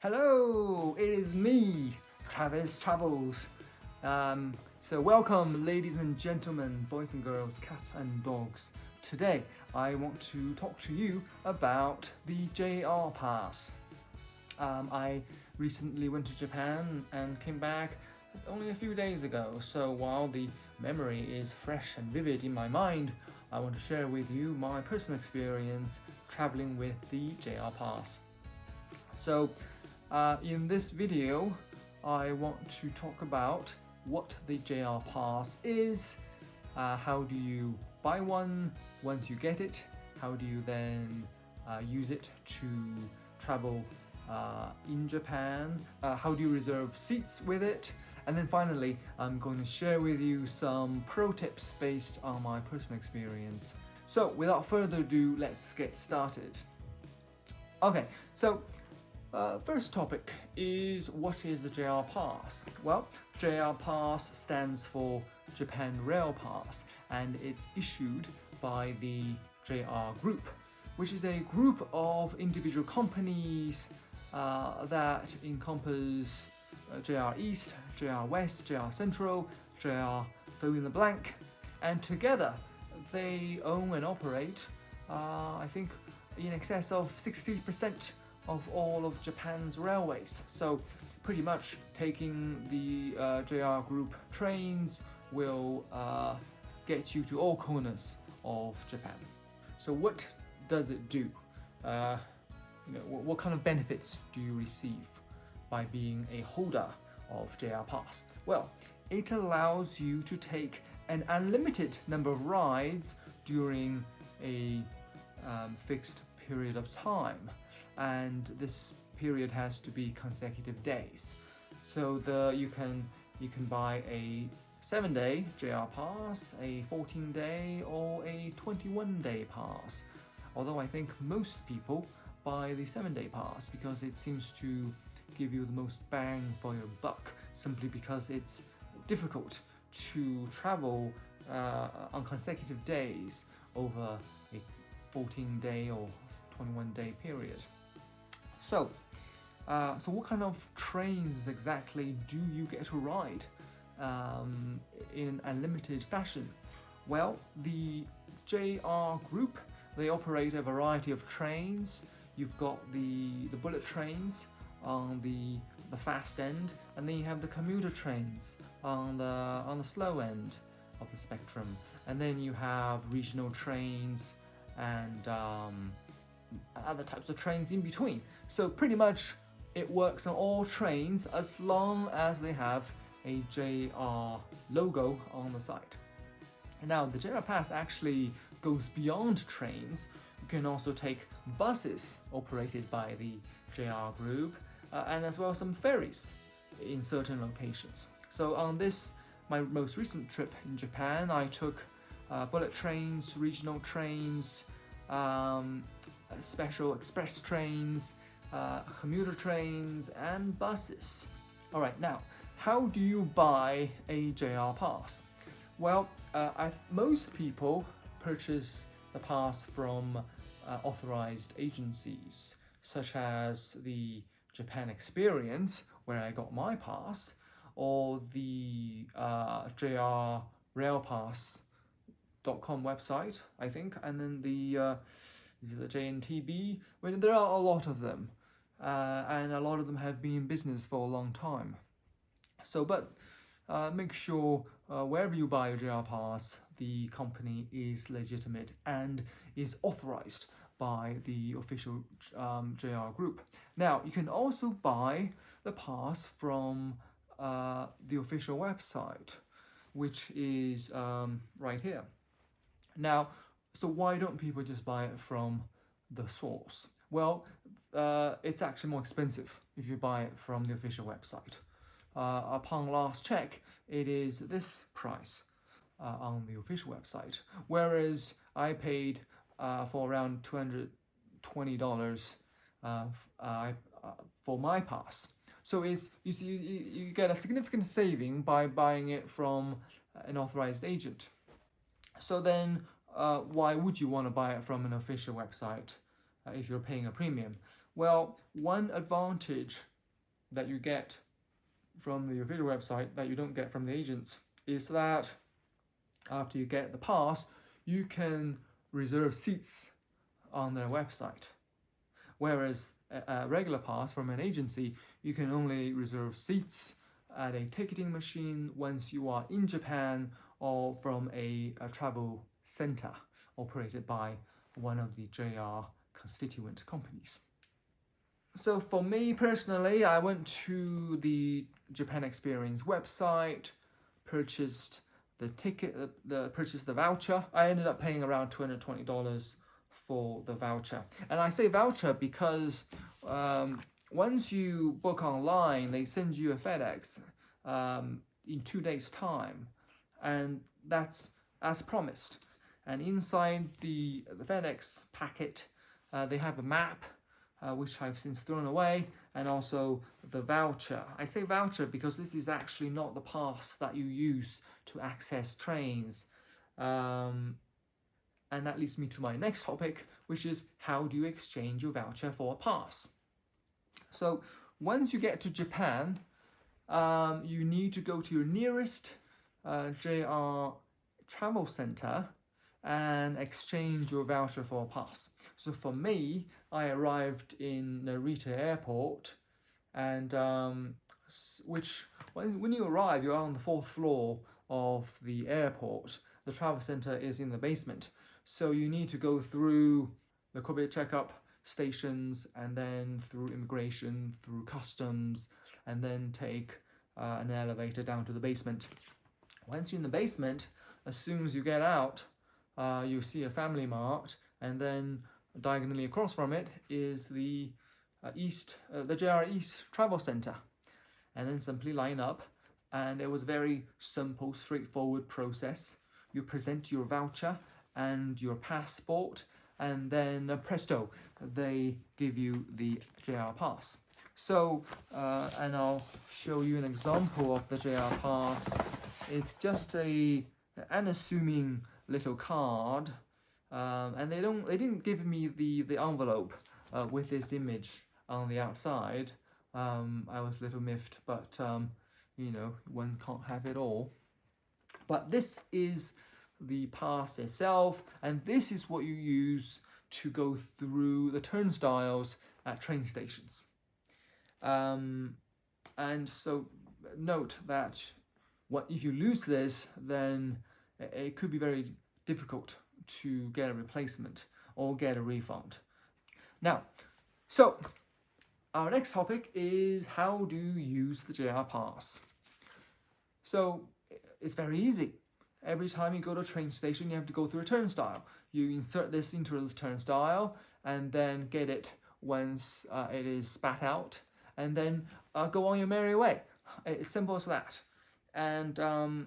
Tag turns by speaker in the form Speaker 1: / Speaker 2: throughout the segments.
Speaker 1: Hello, it is me, Travis Travels. So welcome, ladies and gentlemen, boys and girls, cats and dogs. Today, I want to talk to you about the JR Pass. I recently went to Japan and came back only a few days ago. So while the memory is fresh and vivid in my mind, I want to share with you my personal experience traveling with the JR Pass. So, in this video, I want to talk about what the JR Pass is, how do you buy one once you get it, how do you then use it to travel in Japan, how do you reserve seats with it, and then finally, I'm going to share with you some pro tips based on my personal experience. So, without further ado, let's get started. Okay, so first topic is what is the JR Pass? Well, JR Pass stands for Japan Rail Pass and it's issued by the JR Group, which is a group of individual companies that encompass JR East, JR West, JR Central, JR fill in the blank, and together they own and operate, I think, in excess of 60% of all of Japan's railways. So pretty much taking the JR Group trains will get you to all corners of Japan. So what does it do? What kind of benefits do you receive by being a holder of JR Pass? Well, it allows you to take an unlimited number of rides during a fixed period of time, and this period has to be consecutive days. So you can buy a 7-day JR Pass, a 14-day or a 21-day pass. Although I think most people buy the 7-day pass because it seems to give you the most bang for your buck, simply because it's difficult to travel on consecutive days over a 14-day or 21-day period. So what kind of trains exactly do you get to ride in unlimited fashion? Well, the JR Group, they operate a variety of trains. You've got the bullet trains on the fast end, and then you have the commuter trains on the slow end of the spectrum, and then you have regional trains and other types of trains in between. So pretty much it works on all trains as long as they have a JR logo on the side. Now the JR Pass actually goes beyond trains. You can also take buses operated by the JR Group and as well as some ferries in certain locations. So on my most recent trip in Japan, I took bullet trains, regional trains, special express trains, commuter trains, and buses. Alright, now, how do you buy a JR Pass? Well, most people purchase the pass from authorized agencies, such as the Japan Experience, where I got my pass, or the JR Railpass.com website, I think, and then the JNTB. Well, there are a lot of them, and a lot of them have been in business for a long time. So, but make sure wherever you buy your JR Pass, the company is legitimate and is authorized by the official JR Group. Now, you can also buy the pass from the official website, which is right here. Now, so why don't people just buy it from the source? Well, it's actually more expensive if you buy it from the official website. Upon last check, it is this price on the official website, whereas I paid for around $220 for my pass. So you get a significant saving by buying it from an authorized agent. So then why would you want to buy it from an official website if you're paying a premium? Well, one advantage that you get from the official website that you don't get from the agents is that after you get the pass, you can reserve seats on their website. Whereas a regular pass from an agency, you can only reserve seats at a ticketing machine once you are in Japan or from a travel center operated by one of the JR constituent companies. So for me personally, I went to the Japan Experience website, purchased the ticket, purchased the voucher. I ended up paying around $220 for the voucher. And I say voucher because once you book online, they send you a FedEx in 2 days' time, and that's as promised. And inside the FedEx packet, they have a map, which I've since thrown away, and also the voucher. I say voucher because this is actually not the pass that you use to access trains. And that leads me to my next topic, which is how do you exchange your voucher for a pass? So once you get to Japan, you need to go to your nearest JR travel center and exchange your voucher for a pass. So for me, I arrived in Narita Airport, and when you arrive, you're on the 4th floor of the airport. The travel center is in the basement. So you need to go through the COVID checkup stations, and then through immigration, through customs, and then take an elevator down to the basement. Once you're in the basement, as soon as you get out, you see a Family Mart, and then diagonally across from it is the JR East Travel Center. And then simply line up, and it was a very simple, straightforward process. You present your voucher and your passport, and then presto, they give you the JR pass. So, and I'll show you an example of the JR pass. It's just an unassuming little card, and they didn't give me the envelope with this image on the outside. I was a little miffed, but you know, one can't have it all. But this is the pass itself, and this is what you use to go through the turnstiles at train stations. And so note that if you lose this, then it could be very difficult to get a replacement or get a refund. Now, so our next topic is how do you use the JR Pass. So it's very easy. Every time you go to a train station, you have to go through a turnstile. You insert this into the turnstile and then get it once it is spat out, and then go on your merry way. It's simple as that. And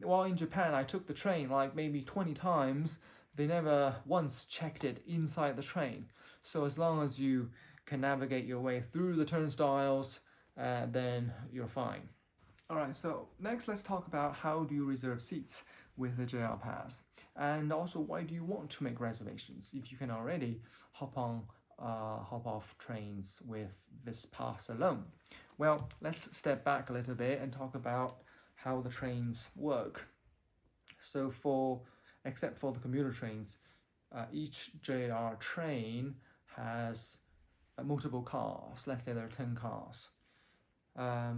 Speaker 1: while in Japan, I took the train like maybe 20 times. They never once checked it inside the train. So as long as you can navigate your way through the turnstiles, then you're fine. All right, so next let's talk about how do you reserve seats with the JR Pass, and also why do you want to make reservations if you can already hop off trains with this pass alone. Well, let's step back a little bit and talk about how the trains work. So except for the commuter trains, each JR train has multiple cars. Let's say there are 10 cars.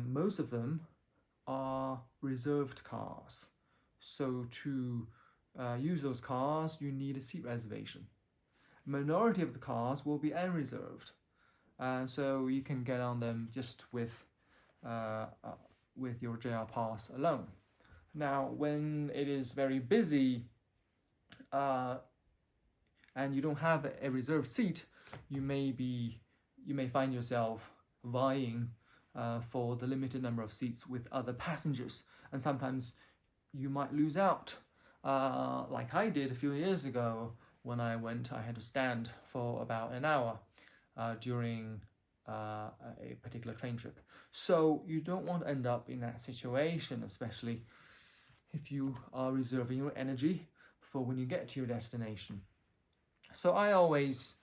Speaker 1: Most of them are reserved cars. So to use those cars, you need a seat reservation. Minority of the cars will be unreserved, and so you can get on them just with your JR Pass alone. Now, when it is very busy and you don't have a reserved seat, you may find yourself vying for the limited number of seats with other passengers, and sometimes you might lose out, like I did a few years ago. When I went, I had to stand for about an hour during a particular train trip. So you don't want to end up in that situation, especially if you are reserving your energy for when you get to your destination. So I always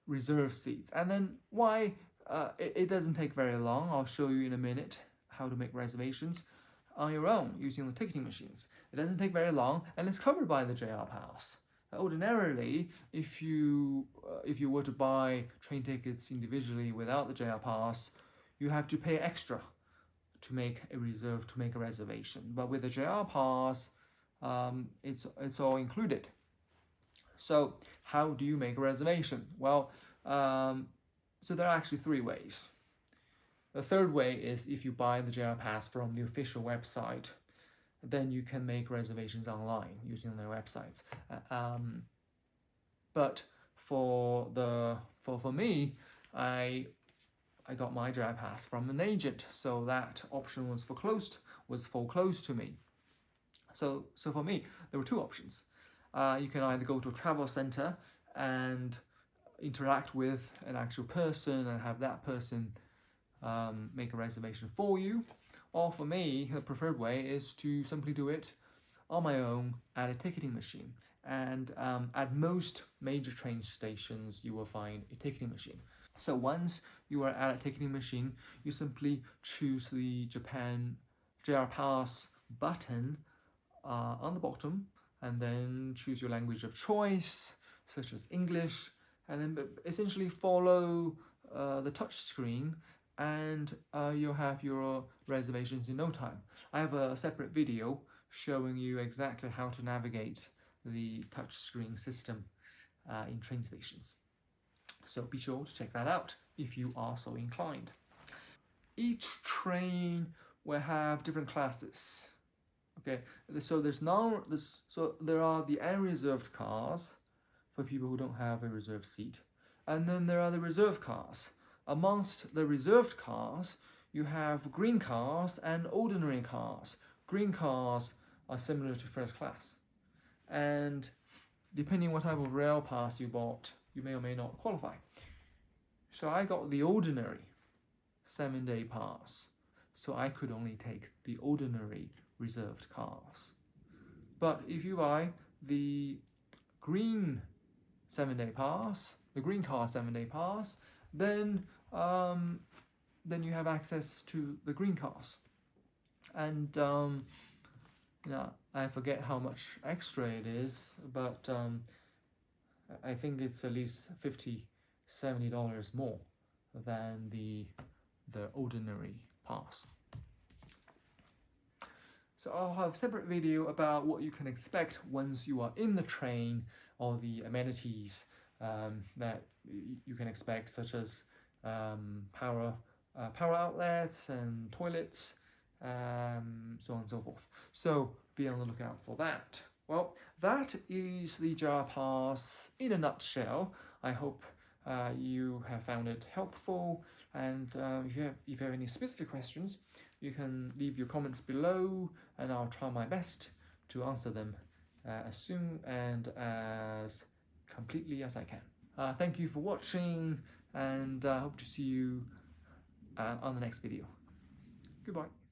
Speaker 1: reserve seats. And then why it doesn't take very long. I'll show you in a minute how to make reservations on your own using the ticketing machines. It doesn't take very long, and it's covered by the JR Pass. Ordinarily, if you were to buy train tickets individually without the JR Pass, you have to pay extra to make a reservation. But with the JR Pass, it's all included. So how do you make a reservation? Well, so there are actually 3 ways. The third way is if you buy the JR Pass from the official website, then you can make reservations online using their websites. But for me, I got my JR Pass from an agent, so that option was foreclosed to me. So for me, there were 2 options. You can either go to a travel center and interact with an actual person and have that person make a reservation for you, or for me, the preferred way is to simply do it on my own at a ticketing machine. And at most major train stations, you will find a ticketing machine. So once you are at a ticketing machine, you simply choose the Japan JR Pass button on the bottom, and then choose your language of choice, such as English, and then essentially follow the touch screen, and you'll have your reservations in no time. I have a separate video showing you exactly how to navigate the touch screen system in train stations. So be sure to check that out if you are so inclined. Each train will have different classes. Okay, so there are the unreserved cars for people who don't have a reserved seat, and then there are the reserved cars. Amongst the reserved cars, you have green cars and ordinary cars. Green cars are similar to first class, and depending what type of rail pass you bought, you may or may not qualify. So I got the ordinary 7-day pass, so I could only take the ordinary reserved cars. But if you buy the green 7-day pass, the green car 7-day pass, then you have access to the green cars. And I forget how much extra it is, but I think it's at least $50-$70 more than the ordinary pass. So I'll have a separate video about what you can expect once you are in the train, or the amenities that you can expect, such as power outlets and toilets, so on and so forth. So be on the lookout for that. Well, that is the JR Pass in a nutshell. I hope you have found it helpful, and if you have any specific questions, you can leave your comments below, and I'll try my best to answer them as soon and as completely as I can. Thank you for watching, and I hope to see you on the next video. Goodbye.